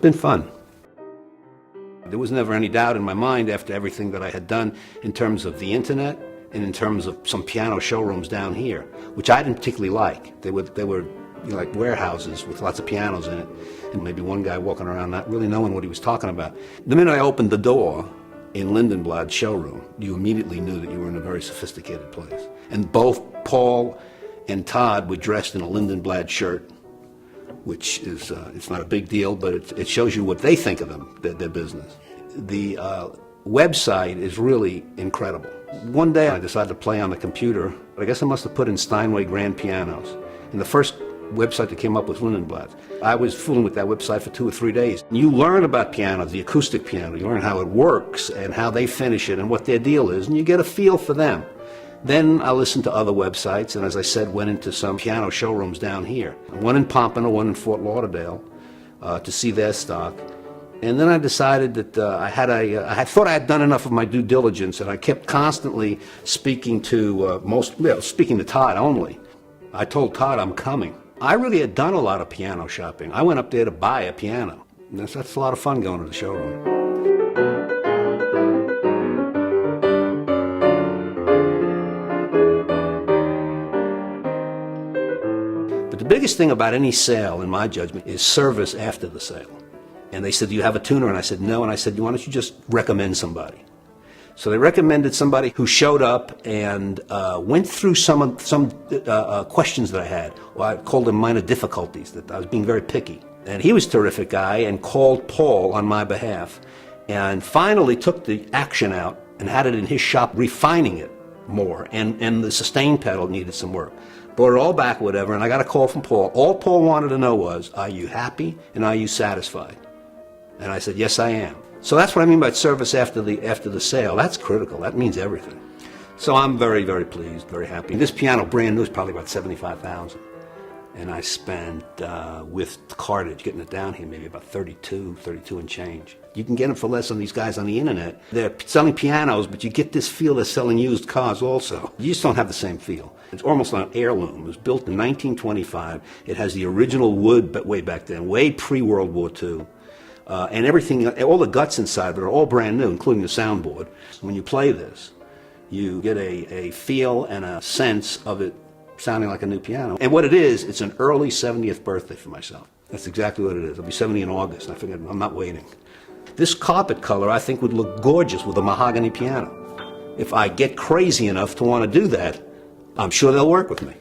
been fun. There was never any doubt in my mind after everything that I had done in terms of the internet and in terms of some piano showrooms down here, which I didn't particularly like. They were like warehouses with lots of pianos in it, and maybe one guy walking around not really knowing what he was talking about. The minute I opened the door in Lindeblad showroom, you immediately knew that you were in a very sophisticated place. And both Paul and Todd were dressed in a Lindeblad shirt, which is, it's not a big deal, but it shows you what they think of them, their business. The website is really incredible. One day I decided to play on the computer. I guess I must have put in Steinway grand pianos. And the first website that came up was Lindeblad. I was fooling with that website for 2 or 3 days. You learn about piano, the acoustic piano. You learn how it works and how they finish it and what their deal is, and you get a feel for them. Then I listened to other websites, and as I said, went into some piano showrooms down here. One in Pompano, one in Fort Lauderdale, to see their stock. And then I decided that I thought I had done enough of my due diligence, and I kept constantly speaking to speaking to Todd only. I told Todd I'm coming. I really had done a lot of piano shopping. I went up there to buy a piano. And that's a lot of fun going to the showroom. But the biggest thing about any sale, in my judgment, is service after the sale. And they said, do you have a tuner? And I said, no. And I said, why don't you just recommend somebody? So they recommended somebody who showed up and went through some questions that I had. Well, I called them minor difficulties, that I was being very picky. And he was a terrific guy and called Paul on my behalf and finally took the action out and had it in his shop, refining it more. And the sustain pedal needed some work. Brought it all back, whatever, and I got a call from Paul. All Paul wanted to know was, are you happy and are you satisfied? And I said, yes, I am. So that's what I mean by service after the sale. That's critical. That means everything. So I'm very, very pleased, very happy. This piano, brand new, is probably about $75,000. And I spent, with cartage, getting it down here, maybe about 32 and change. You can get them for less on these guys on the internet. They're selling pianos, but you get this feel they're selling used cars also. You just don't have the same feel. It's almost an heirloom. It was built in 1925. It has the original wood, but way back then, way pre-World War II. And everything, all the guts inside of it are all brand new, including the soundboard. When you play this, you get a feel and a sense of it sounding like a new piano. And what it is, it's an early 70th birthday for myself. That's exactly what it is. I'll be 70 in August, and I figured I'm not waiting. This carpet color, I think, would look gorgeous with a mahogany piano. If I get crazy enough to want to do that, I'm sure they'll work with me.